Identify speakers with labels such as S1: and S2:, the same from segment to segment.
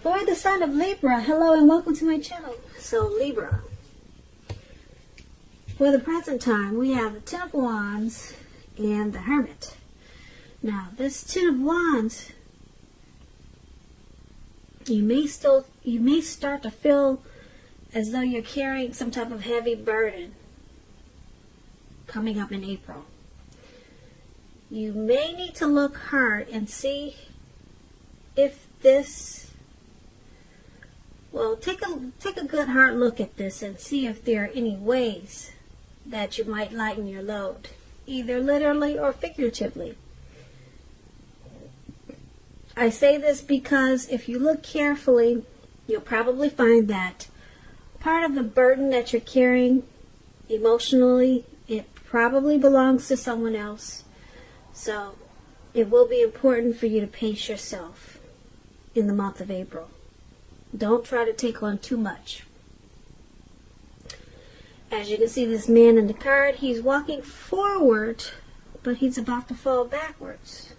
S1: For the sign of Libra, hello and welcome to my channel. So Libra, for the present time, we have the Ten of Wands and the Hermit. Now, this Ten of Wands, you may start to feel as though you're carrying some type of heavy burden coming up in April. You may need to look hard and see if this, well, take a good hard look at this and see if there are any ways that you might lighten your load, either literally or figuratively. I say this because if you look carefully, you'll probably find that part of the burden that you're carrying emotionally, it probably belongs to someone else. So it will be important for you to pace yourself in the month of April. Don't try to take on too much. As you can see, this man in the card, he's walking forward, but he's about to fall backwards.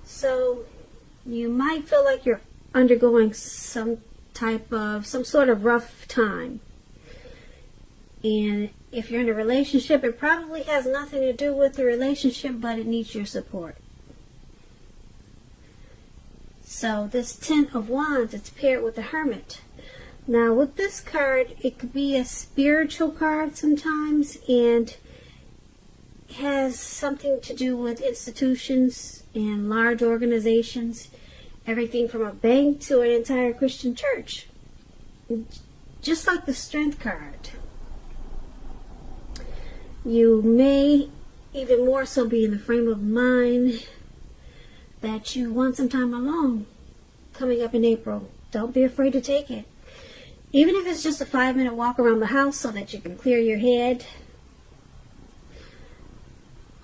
S1: So you might feel like you're undergoing some sort of rough time. And if you're in a relationship, it probably has nothing to do with the relationship, but it needs your support. So this Ten of Wands, it's paired with the Hermit. Now with this card, it could be a spiritual card sometimes, and has something to do with institutions and large organizations, everything from a bank to an entire Christian church. Just like the Strength card. You may even more so be in the frame of mind that you want some time alone coming up in April. Don't be afraid to take it. Even if it's just a 5-minute walk around the house so that you can clear your head.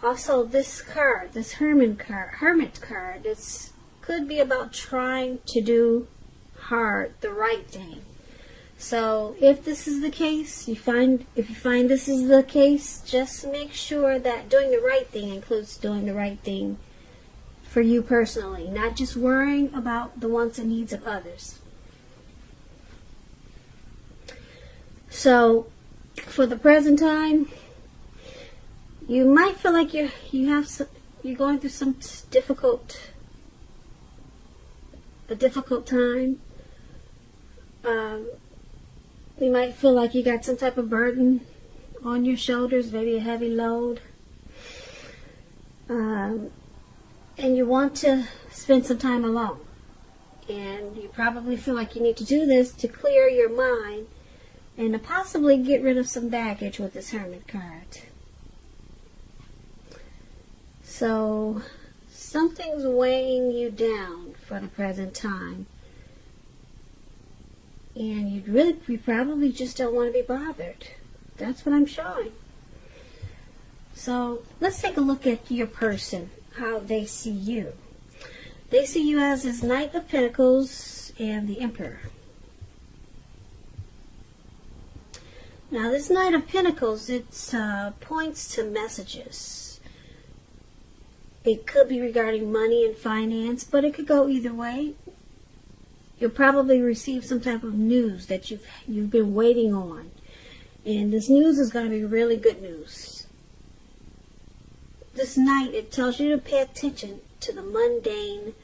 S1: Also, this card, this Hermit card, it could be about trying to do the right thing. So if this is the case, if you find this is the case, just make sure that doing the right thing includes doing the right thing for you personally, not just worrying about the wants and needs of others. So for the present time, you might feel like you're going through some a difficult time. You might feel like you got some type of burden on your shoulders, maybe a heavy load. And you want to spend some time alone. And you probably feel like you need to do this to clear your mind and to possibly get rid of some baggage with this Hermit card. So something's weighing you down for the present time. And you probably just don't want to be bothered. That's what I'm showing. So let's take a look at your person, how they see you. They see you as this Knight of Pentacles and the Emperor. Now this Knight of Pentacles, it points to messages. It could be regarding money and finance, but it could go either way. You'll probably receive some type of news that you've been waiting on. And this news is going to be really good news. This Knight, it tells you to pay attention to the mundane,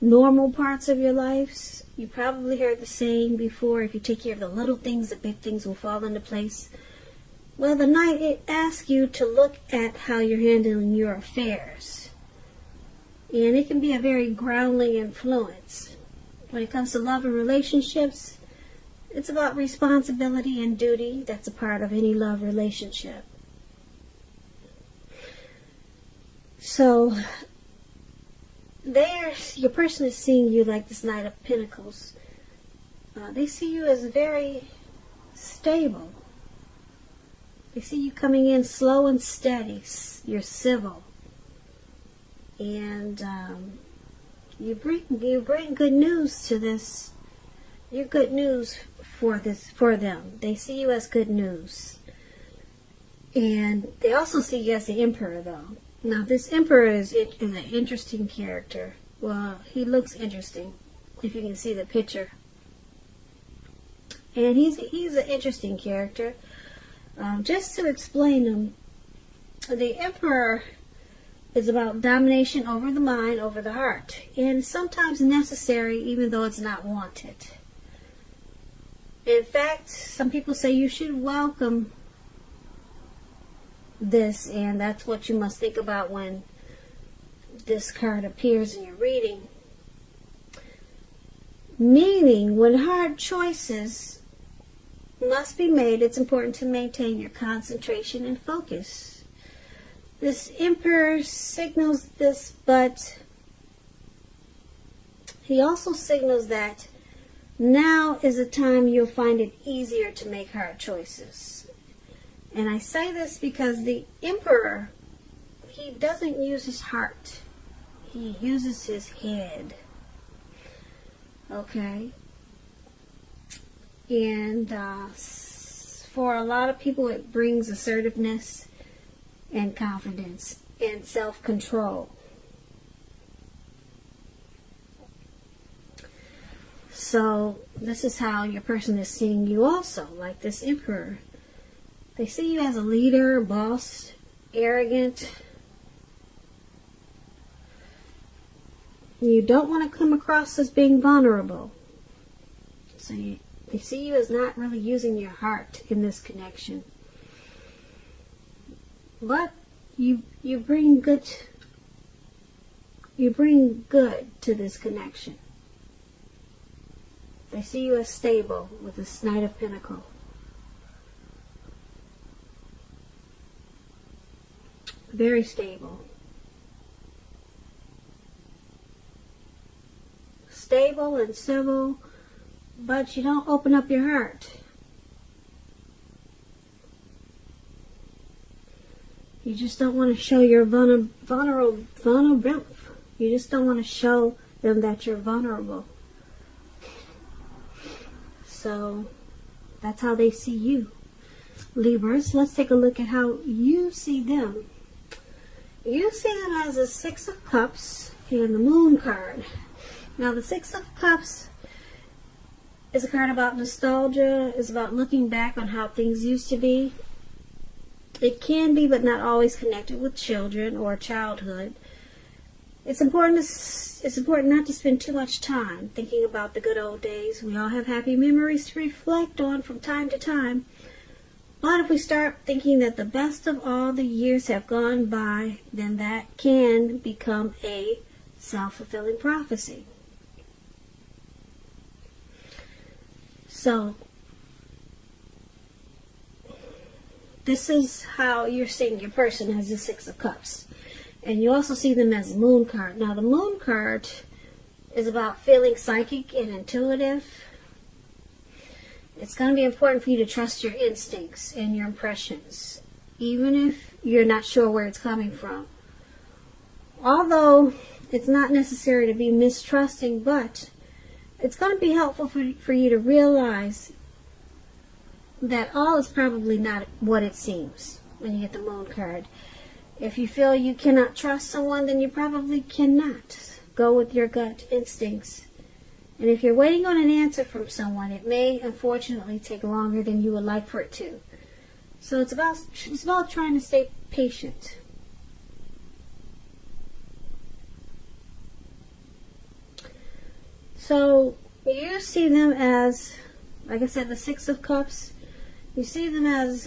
S1: normal parts of your lives. You probably heard the saying before, if you take care of the little things, the big things will fall into place. Well, the Knight, it asks you to look at how you're handling your affairs. And it can be a very grounding influence. When it comes to love and relationships, it's about responsibility and duty. That's a part of any love relationship. So, your person is seeing you like this Knight of Pentacles. They see you as very stable. They see you coming in slow and steady. You're civil. And you bring good news to this. You're good news for them. They see you as good news. And they also see you as the Emperor, though. Now, this Emperor is an interesting character. Well, he looks interesting if you can see the picture. And he's an interesting character. Just to explain him, the Emperor is about domination over the mind, over the heart, and sometimes necessary even though it's not wanted. In fact, some people say you should welcome this, and that's what you must think about when this card appears in your reading. Meaning, when hard choices must be made, it's important to maintain your concentration and focus. This Emperor signals this, but he also signals that now is a time you'll find it easier to make hard choices. And I say this because the Emperor, he doesn't use his heart. He uses his head. Okay? And for a lot of people, it brings assertiveness and confidence and self-control. So this is how your person is seeing you also, like this Emperor. They see you as a leader, boss, arrogant. You don't want to come across as being vulnerable. So they see you as not really using your heart in this connection. But you bring good to this connection. They see you as stable with this Knight of Pentacles. Very stable. Stable and civil, but you don't open up your heart. You just don't want to show your vulnerable. You just don't want to show them that you're vulnerable. So that's how they see you. Libras, let's take a look at how you see them. You see them as a Six of Cups and the Moon card. Now the Six of Cups is a card about nostalgia, is about looking back on how things used to be. It can be, but not always, connected with children or childhood. It's important not to spend too much time thinking about the good old days. We all have happy memories to reflect on from time to time. But if we start thinking that the best of all the years have gone by, then that can become a self-fulfilling prophecy. So, this is how you're seeing your person as the Six of Cups. And you also see them as a Moon card. Now, the Moon card is about feeling psychic and intuitive. It's going to be important for you to trust your instincts and your impressions, even if you're not sure where it's coming from. Although it's not necessary to be mistrusting, but it's going to be helpful for you to realize that all is probably not what it seems when you get the Moon card. If you feel you cannot trust someone, then you probably cannot. Go with your gut instincts. And if you're waiting on an answer from someone, it may unfortunately take longer than you would like for it to. So it's about trying to stay patient. So you see them as, like I said, the Six of Cups. You see them as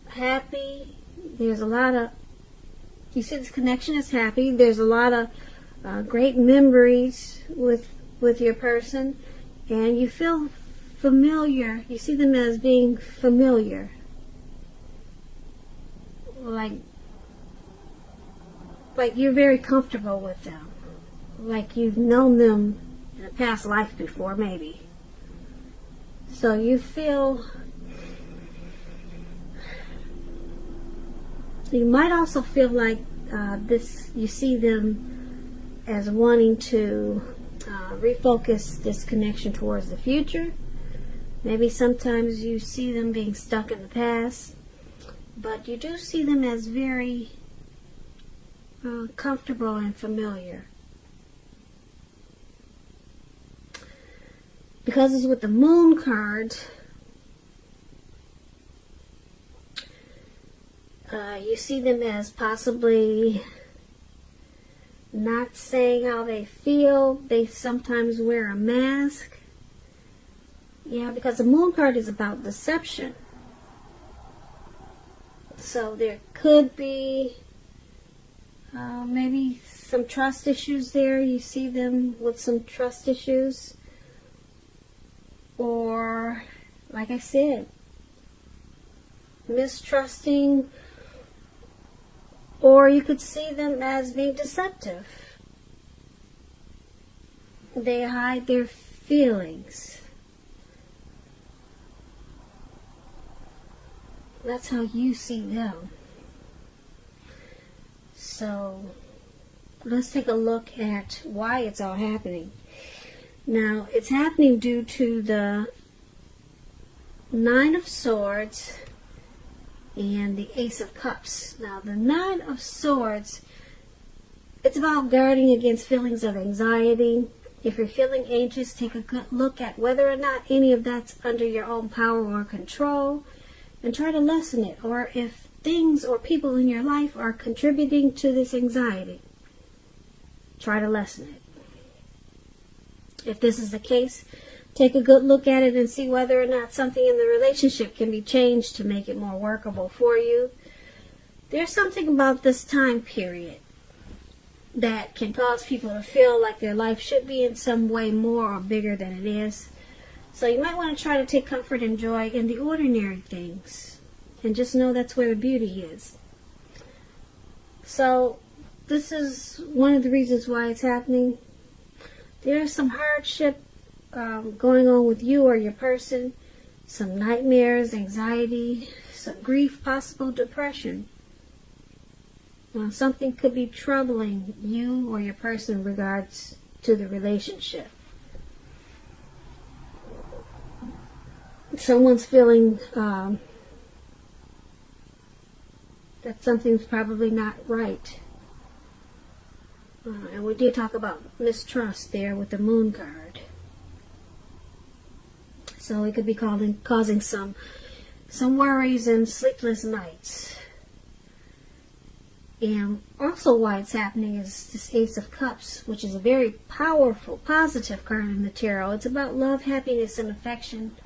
S1: happy. There's a lot of, you see this connection is happy. There's a lot of great memories with your person, and you feel familiar. You see them as being familiar, like you're very comfortable with them, like you've known them in a past life before, maybe. So you feel, you might also feel like you see them as wanting to refocus this connection towards the future. Maybe sometimes you see them being stuck in the past, but you do see them as very comfortable and familiar. because it's with the moon card, you see them as possibly not saying how they feel. They sometimes wear a mask. Yeah, because the moon card is about deception. So there could be maybe some trust issues there. You see them with some trust issues. Or, like I said, mistrusting. Or you could see them as being deceptive. They hide their feelings. That's how you see them. So, let's take a look at why it's all happening. Now, it's happening due to the Nine of Swords and the Ace of Cups. Now, the Nine of Swords, it's about guarding against feelings of anxiety. If you're feeling anxious, take a good look at whether or not any of that's under your own power or control, and try to lessen it. Or if things or people in your life are contributing to this anxiety, try to lessen it. If this is the case, take a good look at it and see whether or not something in the relationship can be changed to make it more workable for you. There's something about this time period that can cause people to feel like their life should be in some way more or bigger than it is. So you might want to try to take comfort and joy in the ordinary things. And just know that's where the beauty is. So this is one of the reasons why it's happening. There's some hardship going on with you or your person. Some nightmares, anxiety, some grief, possible depression. Something could be troubling you or your person in regards to the relationship. Someone's feeling that something's probably not right. And we did talk about mistrust there with the moon card. So it could be causing some worries and sleepless nights. And also why it's happening is this Ace of Cups, which is a very powerful, positive card in the tarot. It's about love, happiness, and affection.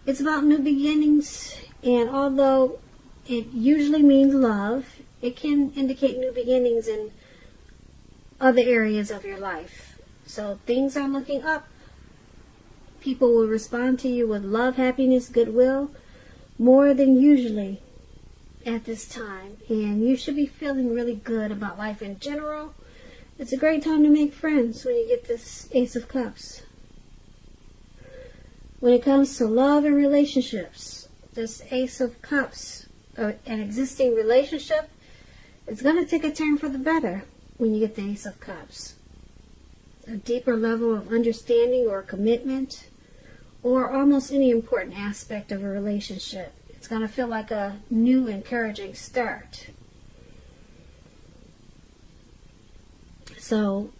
S1: It's about new beginnings. And although it usually means love, it can indicate new beginnings in other areas of your life. So things are looking up. People will respond to you with love, happiness, goodwill, more than usually at this time. And you should be feeling really good about life in general. It's a great time to make friends when you get this Ace of Cups. When it comes to love and relationships, this Ace of Cups, an existing relationship, it's going to take a turn for the better when you get the Ace of Cups. A deeper level of understanding or commitment, or almost any important aspect of a relationship. It's going to feel like a new, encouraging start. So,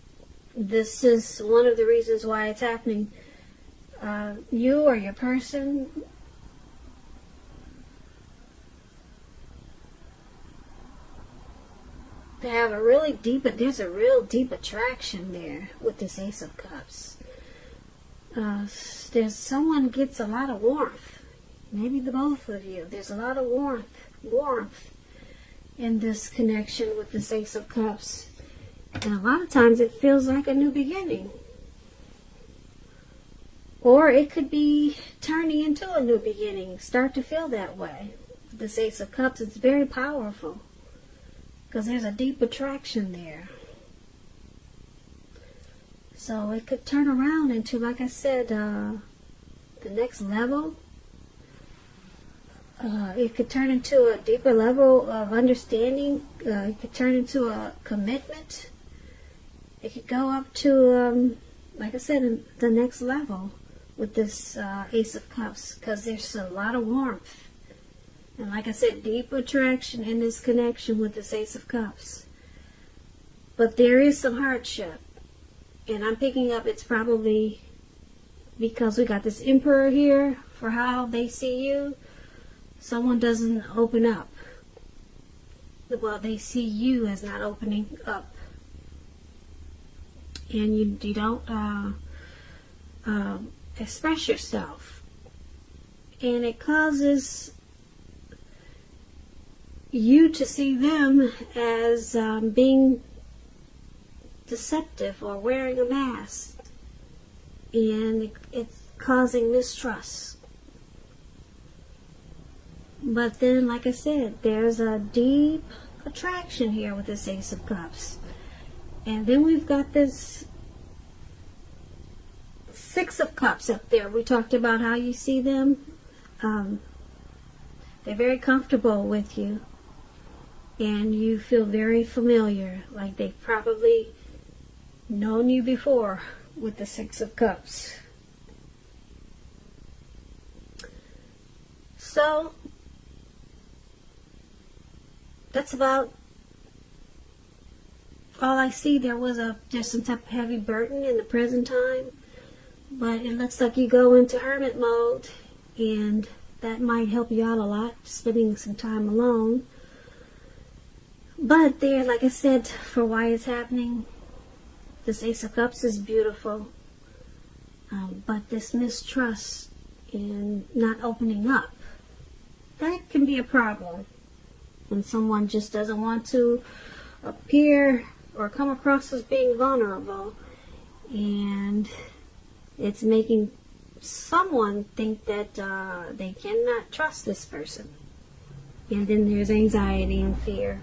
S1: this is one of the reasons why it's happening. You or your person they have there's a real deep attraction there with this Ace of Cups. There's someone gets a lot of warmth. Maybe the both of you. There's a lot of warmth in this connection with this Ace of Cups. And a lot of times it feels like a new beginning. Or it could be turning into a new beginning. Start to feel that way. This Ace of Cups is very powerful. Because there's a deep attraction there. So it could turn around into, like I said, the next level. It could turn into a deeper level of understanding. It could turn into a commitment. It could go up to, like I said, the next level with this Ace of Cups. Because there's a lot of warmth. And like I said, deep attraction in this connection with this Ace of Cups. But there is some hardship. And I'm picking up it's probably because we got this emperor here for how they see you. Someone doesn't open up. Well, they see you as not opening up. And you don't express yourself. And it causes you to see them as being deceptive or wearing a mask. And it's causing mistrust. But then, like I said, there's a deep attraction here with this Ace of Cups. And then we've got this Six of Cups up there. We talked about how you see them. They're very comfortable with you. And you feel very familiar, like they've probably known you before with the Six of Cups. So, that's about all I see. There's some type of heavy burden in the present time. But it looks like you go into hermit mode, and that might help you out a lot, spending some time alone. But there, like I said, for why it's happening, this Ace of Cups is beautiful. But this mistrust and not opening up, that can be a problem. When someone just doesn't want to appear or come across as being vulnerable. And it's making someone think that they cannot trust this person. And then there's anxiety and fear.